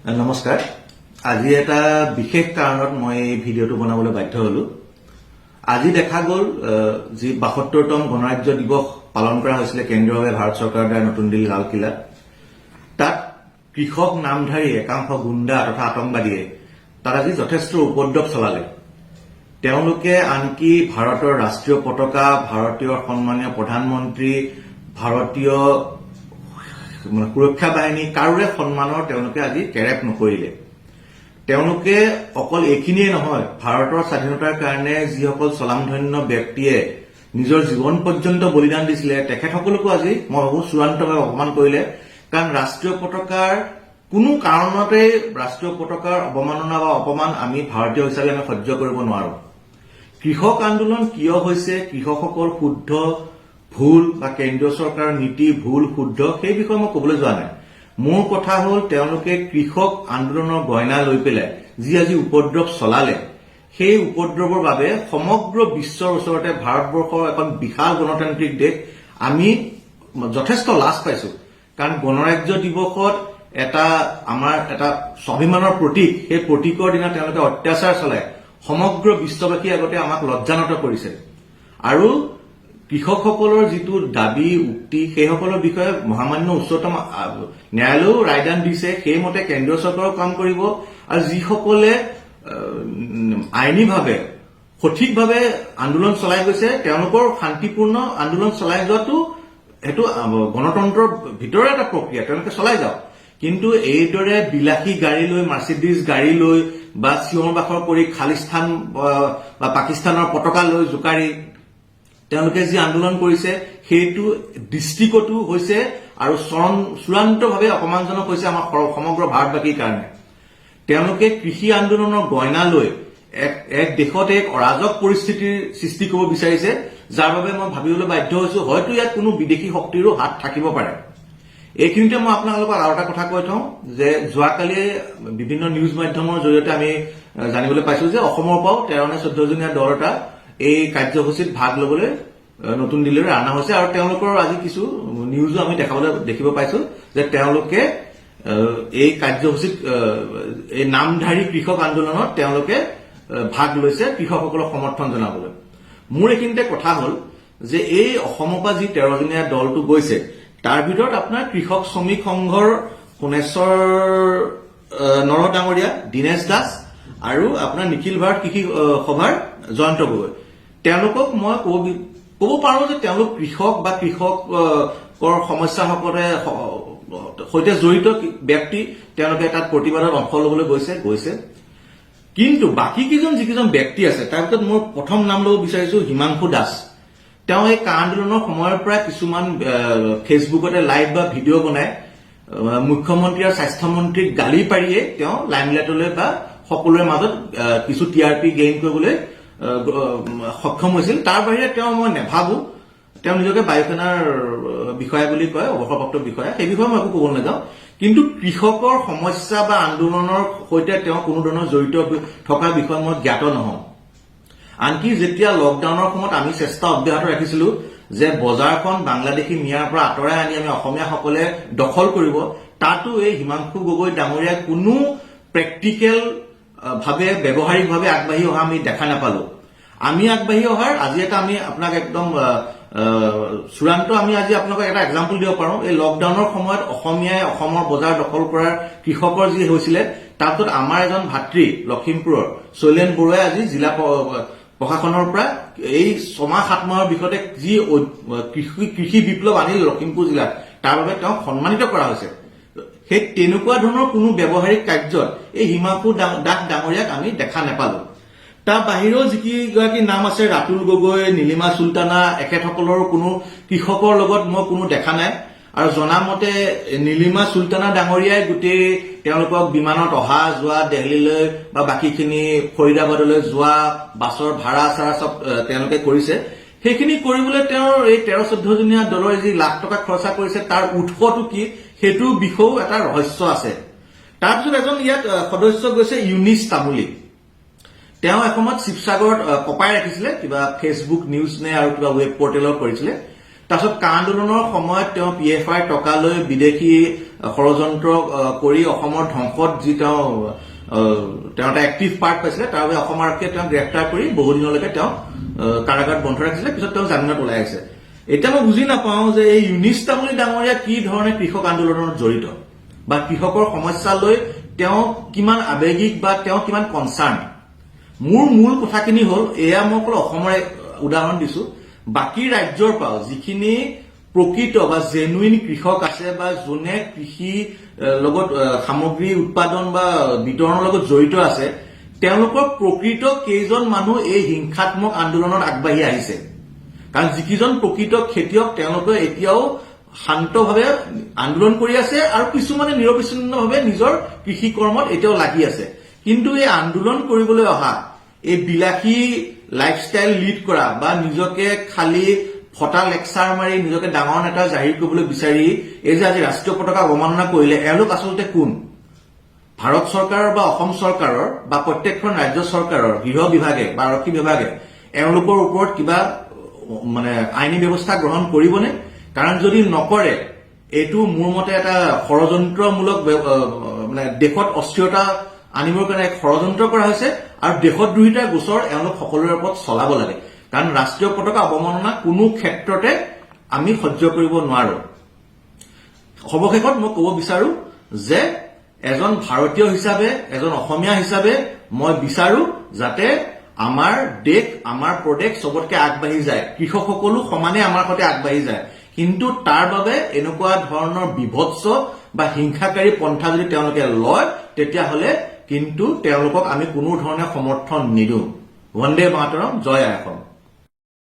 নমস্কাৰ আজি এটা বিশেষ কাৰণত মই এই ভিডিঅটো বনাবলৈ বাধ্য হলো আজি দেখা গল যি ৭২তম গণৰাজ্য দিৱস পালন কৰা হৈছিল কেন্দ্ৰীয়ভাৱে ভাৰত চৰকাৰৰ দ্বাৰা নতুন দিল্লী লালকিল্লা তাত কৃষক নামধাৰী একাংশ গুণ্ডা তথা আতংকবাদীয়ে তাত আজি যথেষ্ট উপদ্ৰৱ চলালে তেওঁলোকে আনকি ভাৰতৰ ৰাষ্ট্ৰীয় পতাকা ভাৰতীয় সন্মানীয় প্ৰধানমন্ত্ৰী ভাৰতীয় সুৰক্ষা বাহিনী কাৰোৰে সন্মানৰ তেওঁলোকে আজি কেৰেপ নকৰিলে তেওঁলোকে অকল এখিনিয়ে নহয় ভাৰতৰ স্বাধীনতাৰ কাৰণে যিসকল স্বনামধন্য ব্যক্তিয়ে নিজৰ জীৱন পৰ্যন্ত বলিদান দিছিলে তেখেতসকলকো আজি মই ভাবো চূড়ান্তভাৱে অপমান কৰিলে কাৰণ ৰাষ্ট্ৰীয় পতাকাৰ কোনো কাৰণতে ৰাষ্ট্ৰীয় পতাকাৰ অৱমাননা বা অপমান আমি ভাৰতীয় হিচাপে আমি সহ্য কৰিব নোৱাৰো কৃষক আন্দোলন কিয় হৈছে কৃষকসকল শুদ্ধ ভুল বা কেন্দ্ৰীয় চৰকাৰৰ নীতি ভুল শুদ্ধ সেই বিষয়ে মই ক'বলৈ যোৱা নাই মোৰ কথা হ'ল তেওঁলোকে কৃষক আন্দোলনৰ গয়না লৈ পেলাই যি আজি উপদ্ৰৱ চলালে সেই উপদ্ৰৱৰ বাবে সমগ্ৰ বিশ্বৰ ওচৰতে ভাৰতবৰ্ষৰ এখন বিশাল গণতান্ত্ৰিক দেশ আমি যথেষ্ট লাজ পাইছো কাৰণ গণৰাজ্য দিৱসত আমাৰ এটা স্বাভিমানৰ প্ৰতীক সেই প্ৰতীকৰ দিনা তেওঁলোকে অত্যাচাৰ চলাই সমগ্ৰ বিশ্ববাসীৰ আগতে আমাক লজ্জানত কৰিছে আৰু কৃষকসকলৰ যিটো দাবী উক্তি সেইসকলৰ বিষয়ে মহামান্য উচ্চতম ন্যায়ালয়েও ৰায়দান দিছে সেইমতে কেন্দ্ৰীয় চৰকাৰেও কাম কৰিব আৰু যিসকলে আইনীভাৱে সঠিকভাৱে আন্দোলন চলাই গৈছে তেওঁলোকৰ শান্তিপূৰ্ণ আন্দোলন চলাই যোৱাটো সেইটো গণতন্ত্ৰৰ ভিতৰৰ এটা প্ৰক্ৰিয়া তেওঁলোকে চলাই যাওক কিন্তু এইদৰে বিলাসী গাড়ী লৈ মাৰ্চিডিজ গাড়ী লৈ বা চিঞৰ বাখৰ কৰি খালিস্তান বা পাকিস্তানৰ পতাকা লৈ জোকাৰি তেওঁলোকে যি আন্দোলন কৰিছে সেইটো দৃষ্টিকটো হৈছে আৰু চূড়ান্তভাৱে অপমানজনক হৈছে আমাৰ সমগ্ৰ ভাৰতবাসীৰ কাৰণে তেওঁলোকে কৃষি আন্দোলনৰ গয়না লৈ এক দেশত এক অৰাজক পৰিস্থিতিৰ সৃষ্টি কৰিব বিচাৰিছে যাৰ বাবে মই ভাবিবলৈ বাধ্য হৈছো হয়তো ইয়াত কোনো বিদেশী শক্তিৰো হাত থাকিব পাৰে এইখিনিতে মই আপোনালোকক আৰু এটা কথা কৈ থওঁ যে যোৱাকালি বিভিন্ন নিউজ মাধ্যমৰ জৰিয়তে আমি জানিবলৈ পাইছো যে অসমৰ পৰাও 13 নে 14 জনীয়া দল এটা এই কাৰ্যসূচীত ভাগ লবলৈ নতুন দিল্লীলৈ অনা হৈছে আৰু তেওঁলোকৰ আজি কিছু নিউজো আমি দেখিব পাইছো যে তেওঁলোকে এই কাৰ্যসূচীত এই নামধাৰী কৃষক আন্দোলনত তেওঁলোকে ভাগ লৈছে কৃষকসকলক সমৰ্থন জনাবলৈ মোৰ এইখিনিতে কথা হ'ল যে এই অসমৰ পৰা যি 13 জনীয়া দলটো গৈছে তাৰ ভিতৰত আপোনাৰ কৃষক শ্ৰমিক সংঘৰ সোণেশ্বৰ নৰ ডাঙৰীয়া দীনেশ দাস আৰু আপোনাৰ নিখিল ভাৰত কৃষি সভাৰ জয়ন্ত গগৈ তেওঁলোকক মই ক'ব পাৰো যে তেওঁলোক কৃষক বা কৃষকৰ সমস্যাৰ সৈতে জড়িত ব্যক্তি তেওঁলোকে তাত প্ৰতিবাদত অংশ ল'বলৈ গৈছে কিন্তু বাকী যিকেইজন ব্যক্তি আছে তাৰ ভিতৰত মই প্ৰথম নাম ল'ব বিচাৰিছো হিমাংশু দাস তেওঁ এই আন্দোলনৰ সময়ৰ পৰা কিছুমান ফেচবুকতে লাইভ বা ভিডিঅ' বনাই মুখ্যমন্ত্ৰী আৰু স্বাস্থ্যমন্ত্ৰীক গালি পাৰিয়ে তেওঁ লাইমলাইটলৈ বা সকলোৰে মাজত কিছু টিআৰপি গেইন কৰিবলৈ সক্ষম হৈছিল তাৰ বাহিৰে তেওঁ মই নেভাবো তেওঁ নিজকে বায়ুসেনাৰ বিষয়া বুলি কয় অৱসৰপ্ৰাপ্ত বিষয়া সেই বিষয়ে মই একো ক'ব নাযাওঁ কিন্তু কৃষকৰ সমস্যা বা আন্দোলনৰ সৈতে তেওঁ কোনো ধৰণৰ জড়িত থকাৰ বিষয়ে মই জ্ঞাত নহওঁ আনকি যেতিয়া লকডাউনৰ সময়ত আমি চেষ্টা অব্যাহত ৰাখিছিলো যে বজাৰখন বাংলাদেশী মিয়াৰ পৰা আঁতৰাই আনি আমি অসমীয়াসকলে দখল কৰিব তাতো এই হিমাংশু গগৈ ডাঙৰীয়াই কোনো প্ৰেক্টিকেল ভাৱে ব্যৱহাৰিকভাৱে আগবাঢ়ি অহা আমি দেখা নাপালো আমি আগবাঢ়ি অহাৰ আজি এটা আমি আপোনাক একদম চূড়ান্ত আমি আজি আপোনাক এটা এক্সাম্পল দিব পাৰো এই লকডাউনৰ সময়ত অসমীয়াই অসমৰ বজাৰ দখল কৰাৰ কৃষকৰ যি হৈছিলে তাৰপিছত আমাৰ এজন ভাতৃ লখিমপুৰৰ শৈলেন বৰুৱাই আজি জিলা প্ৰশাসনৰ পৰা এই 6-7 মাহৰ ভিতৰতে যি কৃষি বিপ্লৱ আনিল লখিমপুৰ জিলাত তাৰ বাবে তেওঁক সন্মানিত কৰা হৈছে সেই তেনেকুৱা ধৰণৰ কোনো ব্যৱহাৰিক কাৰ্যত এই হিমাংশু দাস ডাঙৰীয়াক আমি দেখা নাপালো তাৰ বাহিৰেও যিকেইগৰাকী নাম আছে ৰাতুল গগৈ নীলিমা চুলতানা এখেতসকলৰ কোনো কৃষকৰ লগত মই কোনো দেখা নাই আৰু জনামতে নীলিমা চুলতানা ডাঙৰীয়াই গোটেই তেওঁলোকক বিমানত অহা যোৱা দিল্লীলৈ বা বাকীখিনি ফৰিদাবাদলৈ যোৱা বাছৰ ভাড়া চাৰা সব তেওঁলোকে কৰিছে সেইখিনি কৰিবলৈ তেওঁৰ এই 13-14 জনীয়া দলৰ যি লাখ টকা খৰচা কৰিছে তাৰ উৎসটো কি সেইটো বিষয়েও এটা ৰহস্য আছে তাৰপিছত এজন ইয়াত সদস্য গৈছে ইউনিছ তামুলী তেওঁ এসময়ত শিৱসাগৰত কপাই ৰাখিছিলে কিবা ফেচবুক নিউজ নে আৰু কিবা ৱেব পৰ্টেলৰ কৰিছিলে তাৰপিছত আন্দোলনৰ সময়ত তেওঁ পিএফআই টকা লৈ বিদেশী ষড়যন্ত্ৰ কৰি অসমৰ ধ্বংসত যি তেওঁ এটা এক্টিভ পাৰ্ট পাইছিলে তাৰ বাবে অসম আৰক্ষীয়ে তেওঁক গ্ৰেপ্তাৰ কৰি বহুদিনলৈকে তেওঁ কাৰাগাৰত বন্ধ ৰাখিছিলে পিছত তেওঁ জামিনত ওলাই আহিছে এতিয়া মই বুজি নাপাওঁ যে এই ইউনিছ তামুলী ডাঙৰীয়া কি ধৰণে কৃষক আন্দোলনত জড়িত বা কৃষকৰ সমস্যা লৈ তেওঁ কিমান আৱেগিক বা তেওঁ কিমান কনচাৰ্ণ মোৰ মূল কথাখিনি হ'ল এয়া মই অকল অসমৰে উদাহৰণ দিছো বাকী ৰাজ্যৰ পৰাও যিখিনি প্ৰকৃত বা জেনুইন কৃষক আছে বা যোনে কৃষি লগত সামগ্ৰী উৎপাদন বা বিতৰণৰ লগত জড়িত আছে তেওঁলোকৰ প্ৰকৃত কেইজন মানুহ এই হিংসাত্মক আন্দোলনত আগবাঢ়ি আহিছে কাৰণ যিকেইজন প্ৰকৃত খেতিয়ক তেওঁলোকে এতিয়াও শান্তভাৱে আন্দোলন কৰি আছে আৰু কিছুমানে নিৰবিচ্ছিন্নভাৱে নিজৰ কৃষি কৰ্মত এতিয়াও লাগি আছে কিন্তু এই আন্দোলন কৰিবলৈ অহা এই বিলাসী লাইফষ্টাইল লিড কৰা বা নিজকে খালি ফটা লেকচাৰ মাৰি নিজকে ডাঙৰ নেতা জাহিৰ কৰিবলৈ বিচাৰি এই যে আজি ৰাষ্ট্ৰীয় পতাকা অৱমাননা কৰিলে এওঁলোক আচলতে কোন ভাৰত চৰকাৰৰ বা অসম চৰকাৰৰ বা প্ৰত্যেকখন ৰাজ্য চৰকাৰৰ গৃহ বিভাগে বা আৰক্ষী বিভাগে এওঁলোকৰ ওপৰত কিবা আইনী ব্যৱস্থা গ্ৰহণ কৰিবনে কাৰণ যদি নকৰে এইটো মোৰ মতে এটা ষড়যন্ত্ৰমূলক দেশত অস্থিৰতা আনিবৰ কাৰণে ষড়যন্ত্ৰ কৰা হৈছে আৰু দেশদ্ৰোহিতাৰ গোচৰ এওঁলোক সকলোৰে ওপৰত চলাব লাগে কাৰণ ৰাষ্ট্ৰীয় পতাকা অৱমাননা কোনো ক্ষেত্ৰতে আমি সহ্য কৰিব নোৱাৰো সবশেষত মই ক'ব বিচাৰো যে এজন ভাৰতীয় হিচাপে এজন অসমীয়া হিচাপে মই বিচাৰো যাতে আমাৰ দেশ আমাৰ প্ৰদেশ সবতকে আগবাঢ়ি যায় কৃষকসকলো সমানে আমাৰ সৈতে আগবাঢ়ি যায় কিন্তু তাৰ বাবে এনেকুৱা ধৰণৰ বিভৎস বা হিংসাকাৰী পন্থা যদি তেওঁলোকে লয় তেতিয়াহ'লে কিন্তু তেওঁলোকক আমি কোনো ধৰণে সমৰ্থন নিদিওঁ বন্দে মাতৰম জয় আই অসম